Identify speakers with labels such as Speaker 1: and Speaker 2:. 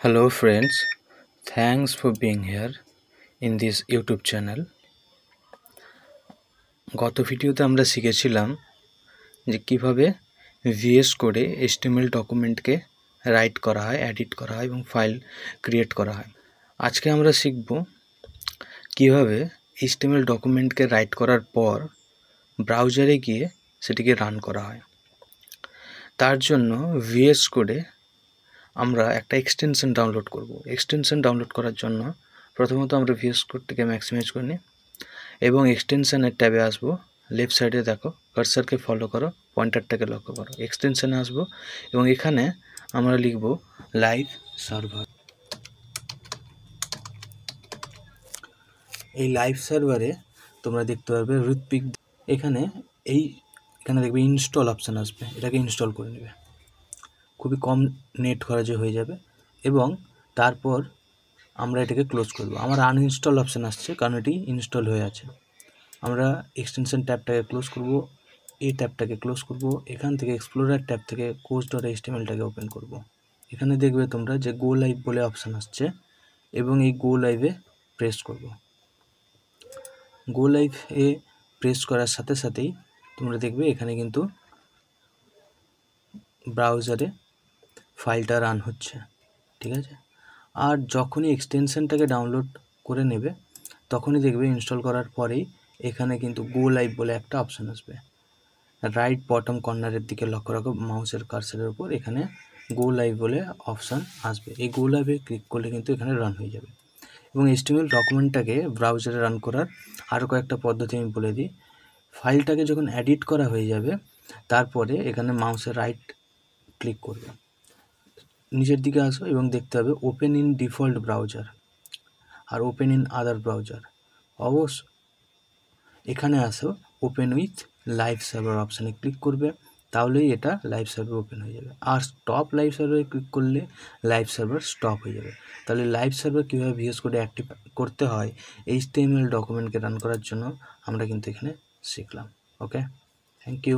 Speaker 1: Hello friends, thanks for being here in this YouTube channel. গত ভিডিওতে আমরা শিখেছিলাম যে কিভাবে ভিএস কোডে HTML ডকুমেন্টকে রাইট করা হয়, এডিট করা হয় এবং ফাইল ক্রিয়েট করা হয়। আজকে আমরা শিখব কিভাবে HTML ডকুমেন্টকে রাইট করার পর ব্রাউজারে গিয়ে সেটিকে রান করা হয়। তার জন্য ভিএস কোডে আমরা একটা এক্সটেনশন ডাউনলোড করব। এক্সটেনশন ডাউনলোড করার জন্য প্রথমত আমরা ভিএস কোডটিকে ম্যাক্সিমাইজ করে নিই এবং এক্সটেনশনের ট্যাবে আসবো। লেফট সাইডে দেখো, কার্সারকে ফলো করো, পয়েন্টারটাকে লক্ষ্য করো, এক্সটেনশনে আসবো এবং এখানে আমরা লিখব লাইভ সার্ভার। এই লাইভ সার্ভারে তোমরা দেখতে পারবে রুটপিক। এখানে দেখবে ইনস্টল অপশান আসবে, এটাকে ইনস্টল করে নেবে। খুবই কম নেট খরচে হয়ে যাবে এবং তারপর আমরা এটাকে ক্লোজ করব। আমার আনইনস্টল অপশান আসছে কারণ এটি ইনস্টল হয়ে আছে। আমরা এক্সটেনশন ট্যাবটাকে ক্লোজ করব, এই ট্যাবটাকে ক্লোজ করব। এখান থেকে এক্সপ্লোরার ট্যাব থেকে course.htmlটাকে ওপেন করব। এখানে দেখবে তোমরা যে গো লাইভ বলে অপশান আসছে এবং এই গো লাইভে প্রেস করব। গো লাইভে প্রেস করার সাথে সাথেই তোমরা দেখবে এখানে কিন্তু ব্রাউজারে ফাইলটা রান হচ্ছে, ঠিক আছে। আর যখনই এক্সটেনশনটাকে ডাউনলোড করে নেবে তখনই দেখবে ইনস্টল করার পরেই এখানে কিন্তু গো লাইভ বলে একটা অপশান আসবে। রাইট বটম কর্নারের দিকে লক্ষ্য রাখো মাউসের কার্সারের উপর, এখানে গো লাইভ বলে অপশান আসবে। এই গো লাইভে ক্লিক করলে কিন্তু এখানে রান হয়ে যাবে। এবং HTML ডকুমেন্টটাকে ব্রাউজারে রান করার আরও কয়েকটা পদ্ধতি আমি বলে দিই। ফাইলটাকে যখন এডিট করা হয়ে যাবে তারপরে এখানে মাউসের রাইট ক্লিক করবে, নিচের দিকে আসো এবং দেখতে হবে ওপেন ইন ডিফল্ট ব্রাউজার আর ওপেন ইন আদার ব্রাউজার। অবশ্য এখানে আসো ওপেন উইথ লাইভ সার্ভার অপশানে ক্লিক করবে, তাহলেই এটা লাইভ সার্ভার ওপেন হয়ে যাবে। আর স্টপ লাইভ সার্ভারে ক্লিক করলে লাইভ সার্ভার স্টপ হয়ে যাবে। তাহলে লাইভ সার্ভার কীভাবে ভিএস কোডে অ্যাক্টিভ করতে হয় HTML ডকুমেন্টকে রান করার জন্য আমরা কিন্তু এখানে শিখলাম। ওকে, থ্যাংক ইউ।